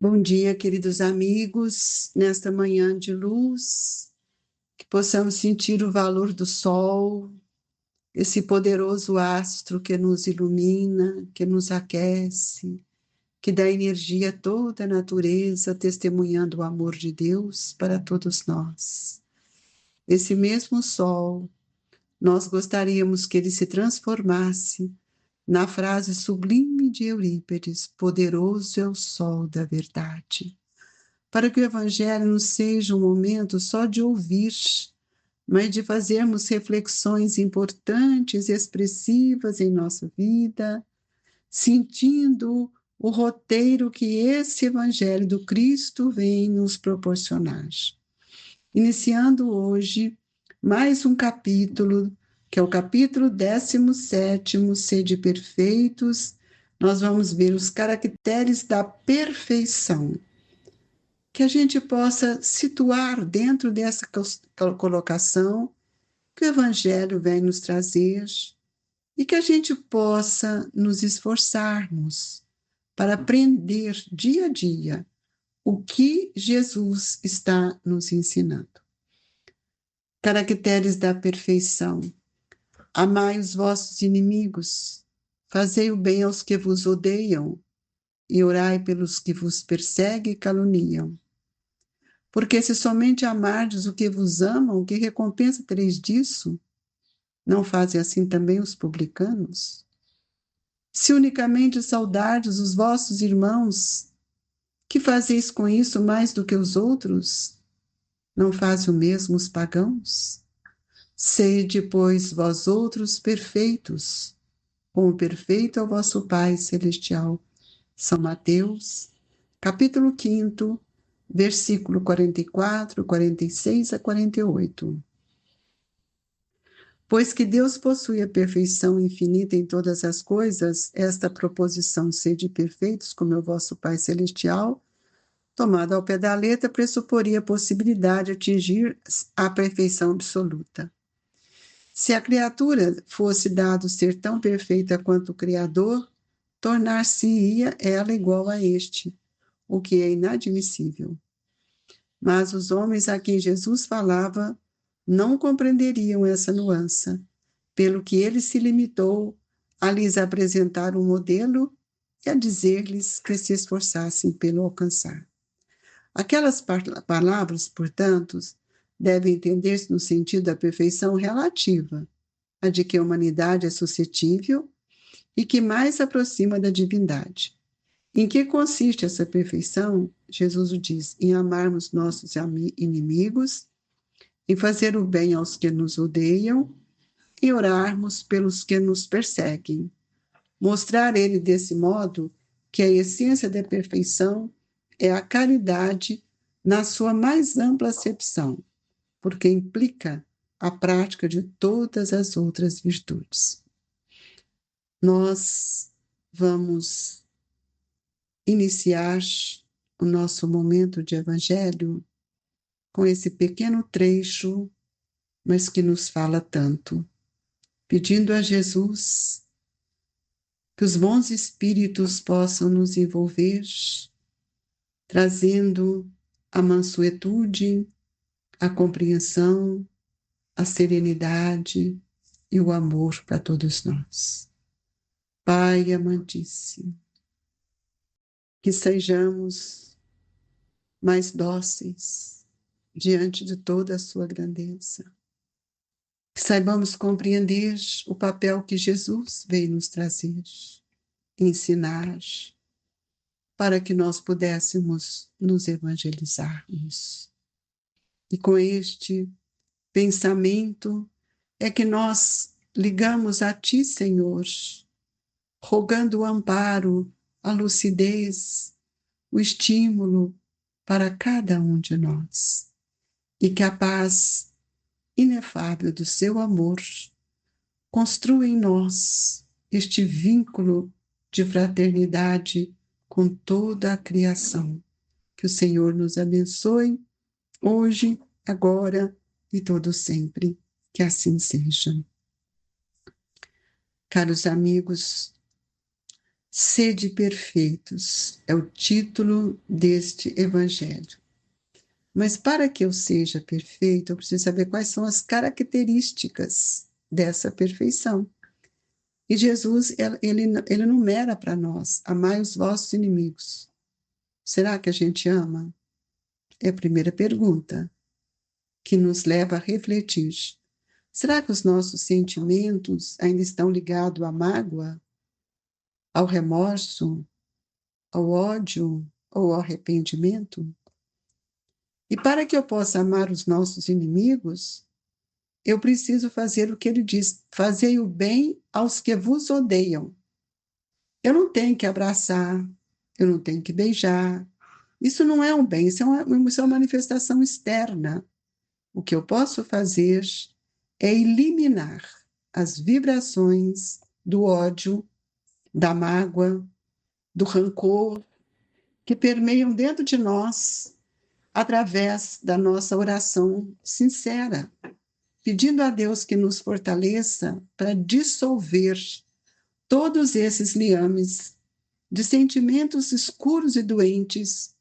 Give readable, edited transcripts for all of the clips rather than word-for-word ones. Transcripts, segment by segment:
Bom dia, queridos amigos, nesta manhã de luz, que possamos sentir o valor do sol, esse poderoso astro que nos ilumina, que nos aquece, que dá energia a toda a natureza, testemunhando o amor de Deus para todos nós. Esse mesmo sol, nós gostaríamos que ele se transformasse na frase sublime de Eurípides: poderoso é o sol da verdade. Para que o Evangelho não seja um momento só de ouvir, mas de fazermos reflexões importantes e expressivas em nossa vida, sentindo o roteiro que esse Evangelho do Cristo vem nos proporcionar. Iniciando hoje mais um capítulo, que é o capítulo 17, Sede Perfeitos, nós vamos ver os caracteres da perfeição. Que a gente possa situar dentro dessa colocação que o Evangelho vem nos trazer e que a gente possa nos esforçarmos para aprender dia a dia o que Jesus está nos ensinando. Caracteres da perfeição. Amai os vossos inimigos, fazei o bem aos que vos odeiam e orai pelos que vos perseguem e caluniam. Porque se somente amardes o que vos amam, que recompensa tereis disso? Não fazem assim também os publicanos? Se unicamente saudardes os vossos irmãos, que fazeis com isso mais do que os outros? Não fazem o mesmo os pagãos? Sede, pois, vós outros perfeitos, como perfeito é o vosso Pai Celestial. São Mateus, capítulo 5, versículo 44, 46 a 48. Pois que Deus possui a perfeição infinita em todas as coisas, esta proposição, sede perfeitos como é o vosso Pai Celestial, tomada ao pé da letra, pressuporia a possibilidade de atingir a perfeição absoluta. Se a criatura fosse dado ser tão perfeita quanto o Criador, tornar-se-ia ela igual a este, o que é inadmissível. Mas os homens a quem Jesus falava não compreenderiam essa nuance, pelo que ele se limitou a lhes apresentar um modelo e a dizer-lhes que se esforçassem pelo alcançar. Aquelas palavras, portanto, devem entender-se no sentido da perfeição relativa, a de que a humanidade é suscetível e que mais se aproxima da divindade. Em que consiste essa perfeição? Jesus o diz: em amarmos nossos inimigos, em fazer o bem aos que nos odeiam e orarmos pelos que nos perseguem. Mostrar ele desse modo que a essência da perfeição é a caridade na sua mais ampla acepção, porque implica a prática de todas as outras virtudes. Nós vamos iniciar o nosso momento de evangelho com esse pequeno trecho, mas que nos fala tanto, pedindo a Jesus que os bons espíritos possam nos envolver, trazendo a mansuetude, a compreensão, a serenidade e o amor para todos nós. Pai amantíssimo, que sejamos mais dóceis diante de toda a sua grandeza. Que saibamos compreender o papel que Jesus veio nos trazer, ensinar, para que nós pudéssemos nos evangelizarmos. E com este pensamento é que nós ligamos a Ti, Senhor, rogando o amparo, a lucidez, o estímulo para cada um de nós. E que a paz inefável do Seu amor construa em nós este vínculo de fraternidade com toda a criação. Que o Senhor nos abençoe hoje, agora e todo sempre. Que assim seja. Caros amigos, Sede perfeitos é o título deste evangelho. Mas para que eu seja perfeito, eu preciso saber quais são as características dessa perfeição. E Jesus, ele numera para nós: amai os vossos inimigos. Será que a gente ama? É a primeira pergunta que nos leva a refletir. Será que os nossos sentimentos ainda estão ligados à mágoa, ao remorso, ao ódio ou ao arrependimento? E para que eu possa amar os nossos inimigos, eu preciso fazer o que ele diz: fazei o bem aos que vos odeiam. Eu não tenho que abraçar, eu não tenho que beijar. Isso não é um bem, isso é uma manifestação externa. O que eu posso fazer é eliminar as vibrações do ódio, da mágoa, do rancor, que permeiam dentro de nós através da nossa oração sincera, pedindo a Deus que nos fortaleça para dissolver todos esses liames de sentimentos escuros e doentes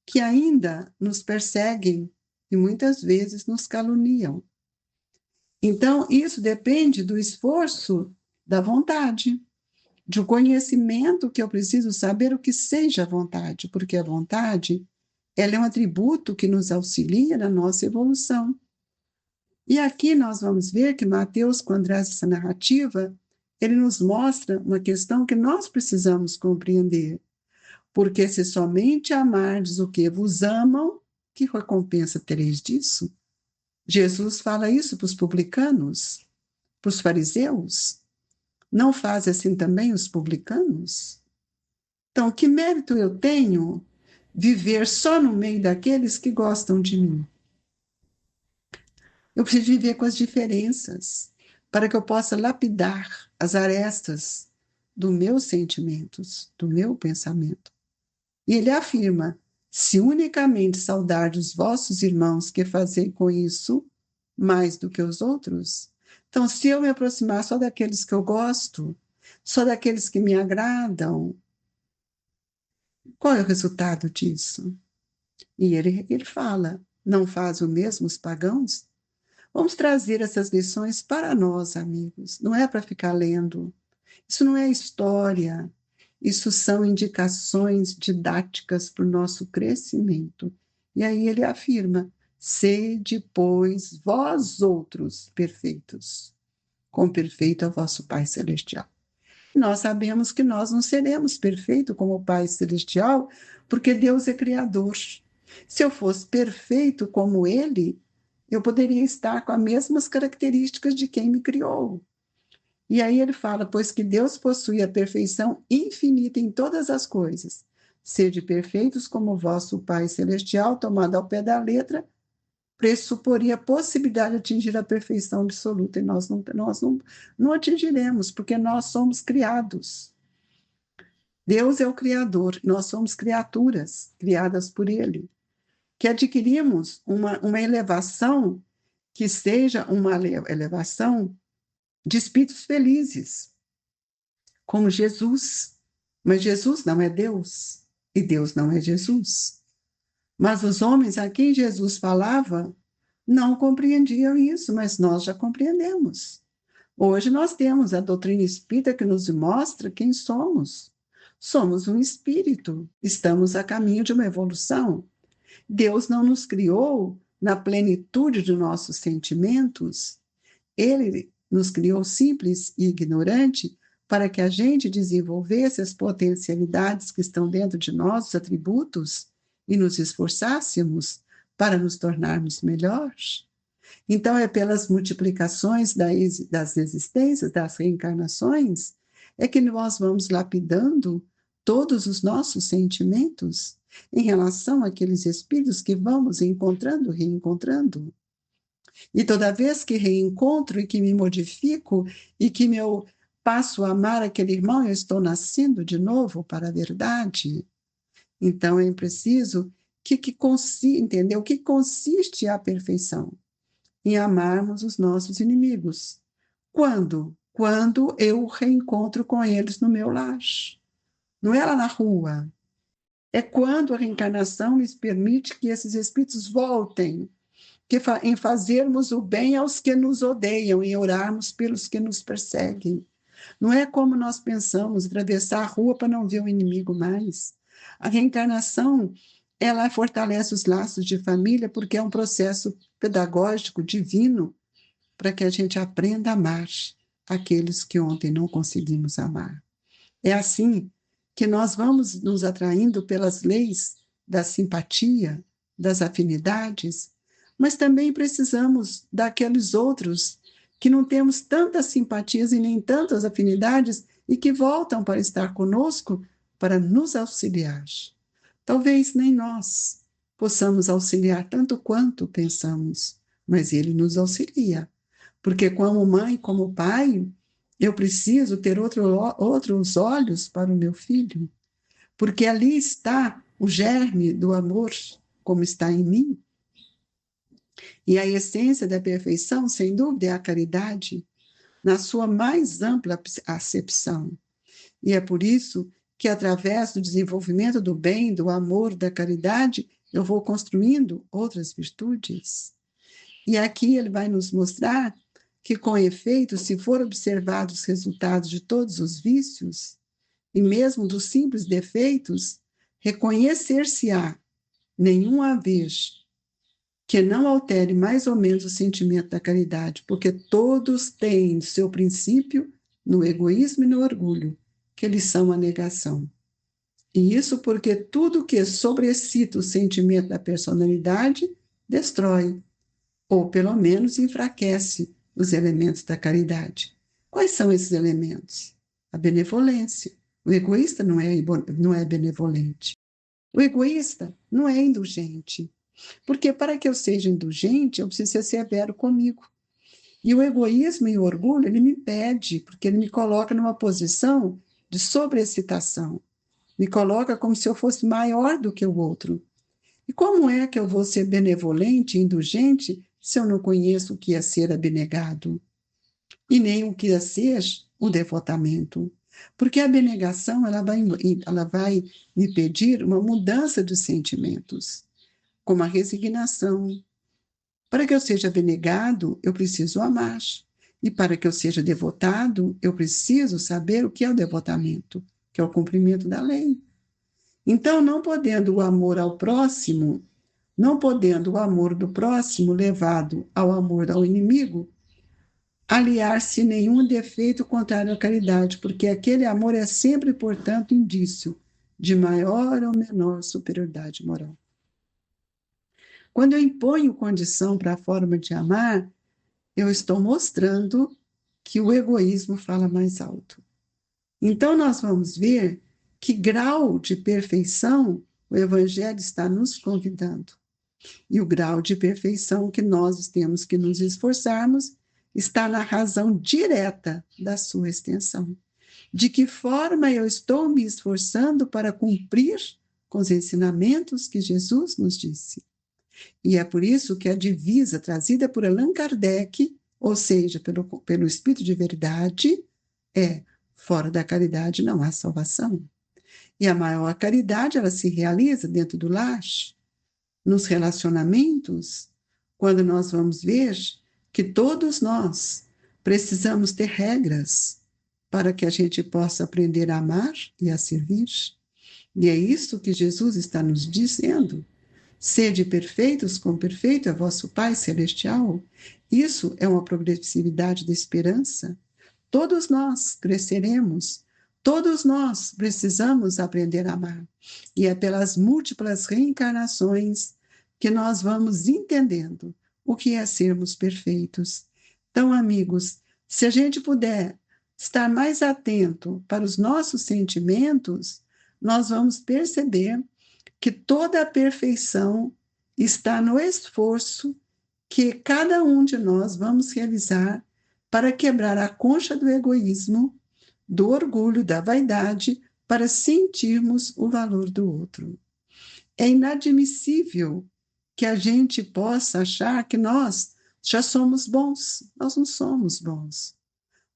que ainda nos perseguem e muitas vezes nos caluniam. Então, isso depende do esforço da vontade, de um conhecimento que eu preciso saber o que seja a vontade, porque a vontade, ela é um atributo que nos auxilia na nossa evolução. E aqui nós vamos ver que Mateus, quando traz essa narrativa, ele nos mostra uma questão que nós precisamos compreender. Porque se somente amardes o que vos amam, que recompensa tereis disso? Jesus fala isso para os publicanos, para os fariseus. Não faz assim também os publicanos? Então, que mérito eu tenho viver só no meio daqueles que gostam de mim? Eu preciso viver com as diferenças, para que eu possa lapidar as arestas dos meus sentimentos, do meu pensamento. E ele afirma: se unicamente saudardes os vossos irmãos, que fazei com isso mais do que os outros? Então, se eu me aproximar só daqueles que eu gosto, só daqueles que me agradam, qual é o resultado disso? E ele fala: não faz o mesmo os pagãos? Vamos trazer essas lições para nós, amigos. Não é para ficar lendo. Isso não é história. Isso são indicações didáticas para o nosso crescimento. E aí ele afirma: sede, pois, vós outros perfeitos, como perfeito é o vosso Pai Celestial. Nós sabemos que nós não seremos perfeitos como o Pai Celestial, porque Deus é Criador. Se eu fosse perfeito como Ele, eu poderia estar com as mesmas características de quem me criou. E aí ele fala: pois que Deus possui a perfeição infinita em todas as coisas. Sede perfeitos como o vosso Pai Celestial, tomado ao pé da letra, pressuporia a possibilidade de atingir a perfeição absoluta. E nós não atingiremos, porque nós somos criados. Deus é o Criador, nós somos criaturas criadas por Ele, que adquirimos uma elevação que seja uma elevação de espíritos felizes, como Jesus. Mas Jesus não é Deus, e Deus não é Jesus. Mas os homens a quem Jesus falava não compreendiam isso, mas nós já compreendemos. Hoje nós temos a doutrina espírita que nos mostra quem somos. Somos um espírito, estamos a caminho de uma evolução. Deus não nos criou na plenitude de nossos sentimentos, Ele nos criou simples e ignorante para que a gente desenvolvesse as potencialidades que estão dentro de nós, os atributos, e nos esforçássemos para nos tornarmos melhores. Então, é pelas multiplicações das existências, das reencarnações, é que nós vamos lapidando todos os nossos sentimentos em relação àqueles espíritos que vamos encontrando, reencontrando. E toda vez que reencontro e que me modifico e que eu passo a amar aquele irmão, eu estou nascendo de novo para a verdade. Então, é preciso entender o que consiste a perfeição em amarmos os nossos inimigos. Quando? Quando eu reencontro com eles no meu lar. não é lá na rua. É quando a reencarnação nos permite que esses espíritos voltem, em fazermos o bem aos que nos odeiam, em orarmos pelos que nos perseguem. Não é como nós pensamos, atravessar a rua para não ver o inimigo mais. A reencarnação, ela fortalece os laços de família porque é um processo pedagógico divino para que a gente aprenda a amar aqueles que ontem não conseguimos amar. É assim que nós vamos nos atraindo pelas leis da simpatia, das afinidades, mas também precisamos daqueles outros que não temos tantas simpatias e nem tantas afinidades e que voltam para estar conosco para nos auxiliar. Talvez nem nós possamos auxiliar tanto quanto pensamos, mas ele nos auxilia, porque como mãe, como pai, eu preciso ter outros olhos para o meu filho, porque ali está o germe do amor, como está em mim. E a essência da perfeição, sem dúvida, é a caridade, na sua mais ampla acepção. E é por isso que, através do desenvolvimento do bem, do amor, da caridade, eu vou construindo outras virtudes. E aqui ele vai nos mostrar que, com efeito, se for observados os resultados de todos os vícios, e mesmo dos simples defeitos, reconhecer-se-á nenhum haver que não altere mais ou menos o sentimento da caridade, porque todos têm seu princípio no egoísmo e no orgulho, que eles são a negação. E isso porque tudo que sobrecita o sentimento da personalidade destrói, ou pelo menos enfraquece os elementos da caridade. Quais são esses elementos? A benevolência. O egoísta não é benevolente. O egoísta não é indulgente. Porque para que eu seja indulgente, eu preciso ser severo comigo. E o egoísmo e o orgulho, ele me impede, porque ele me coloca numa posição de sobreexcitação. Me coloca como se eu fosse maior do que o outro. E como é que eu vou ser benevolente e indulgente se eu não conheço o que é ser abnegado? E nem o que é ser o devotamento. Porque a abnegação ela vai me pedir uma mudança de sentimentos, como a resignação. Para que eu seja abnegado, eu preciso amar. E para que eu seja devotado, eu preciso saber o que é o devotamento, que é o cumprimento da lei. Então, não podendo o amor ao próximo, não podendo o amor do próximo levado ao amor ao inimigo, aliar-se nenhum defeito contrário à caridade, porque aquele amor é sempre, portanto, indício de maior ou menor superioridade moral. Quando eu imponho condição para a forma de amar, eu estou mostrando que o egoísmo fala mais alto. Então, nós vamos ver que grau de perfeição o Evangelho está nos convidando. E o grau de perfeição que nós temos que nos esforçarmos está na razão direta da sua extensão. De que forma eu estou me esforçando para cumprir com os ensinamentos que Jesus nos disse. E é por isso que a divisa trazida por Allan Kardec, ou seja, pelo Espírito de Verdade, é: fora da caridade não há salvação. E a maior caridade, ela se realiza dentro do lar, nos relacionamentos, quando nós vamos ver que todos nós precisamos ter regras para que a gente possa aprender a amar e a servir. E é isso que Jesus está nos dizendo. Sede perfeitos, como perfeito é vosso Pai Celestial. Isso é uma progressividade da esperança. Todos nós cresceremos, todos nós precisamos aprender a amar. E é pelas múltiplas reencarnações que nós vamos entendendo o que é sermos perfeitos. Então, amigos, se a gente puder estar mais atento para os nossos sentimentos, nós vamos perceber que toda a perfeição está no esforço que cada um de nós vamos realizar para quebrar a concha do egoísmo, do orgulho, da vaidade, para sentirmos o valor do outro. É inadmissível que a gente possa achar que nós já somos bons. Nós não somos bons.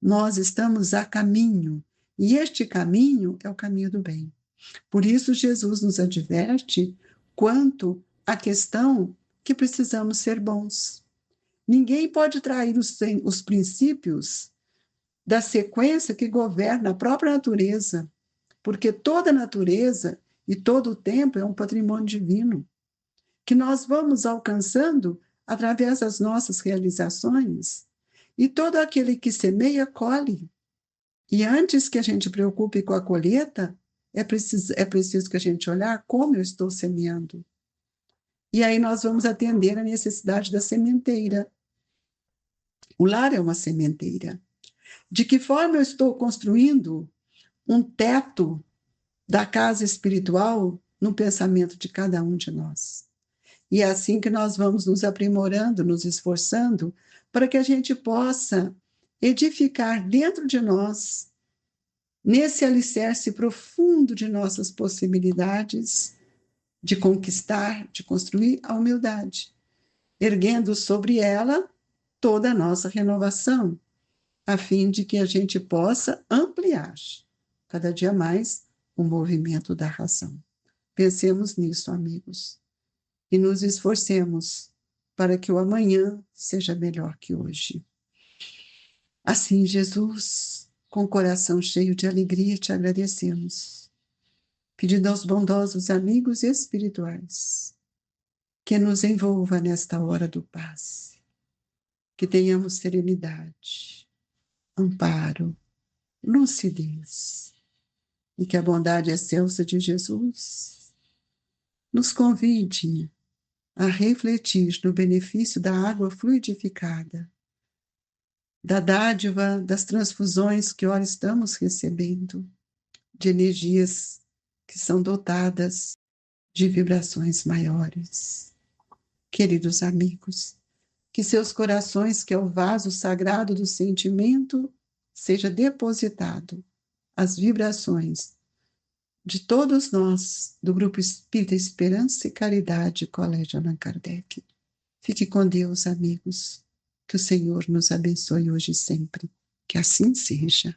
Nós estamos a caminho E este caminho é o caminho do bem. Por isso, Jesus nos adverte quanto à questão que precisamos ser bons. Ninguém pode trair os princípios da sequência que governa a própria natureza, porque toda a natureza e todo o tempo é um patrimônio divino, que nós vamos alcançando através das nossas realizações, e todo aquele que semeia, colhe. E antes que a gente preocupe com a colheita, é preciso que a gente olhar como eu estou semeando. E aí nós vamos atender a necessidade da sementeira. O lar é uma sementeira. De que forma eu estou construindo um teto da casa espiritual no pensamento de cada um de nós? E é assim que nós vamos nos aprimorando, nos esforçando, para que a gente possa edificar dentro de nós, nesse alicerce profundo de nossas possibilidades, de conquistar, de construir a humildade, erguendo sobre ela toda a nossa renovação, a fim de que a gente possa ampliar cada dia mais o movimento da razão. Pensemos nisso, amigos, e nos esforcemos para que o amanhã seja melhor que hoje. Assim, Jesus, com o coração cheio de alegria, te agradecemos, pedindo aos bondosos amigos espirituais que nos envolva nesta hora do passe, que tenhamos serenidade, amparo, lucidez, e que a bondade excelsa de Jesus nos convide a refletir no benefício da água fluidificada, da dádiva das transfusões que ora estamos recebendo, de energias que são dotadas de vibrações maiores. Queridos amigos, que seus corações, que é o vaso sagrado do sentimento, seja depositado as vibrações de todos nós, do Grupo Espírita Esperança e Caridade, Colégio Allan Kardec. Fique com Deus, amigos. Que o Senhor nos abençoe hoje e sempre. Que assim seja.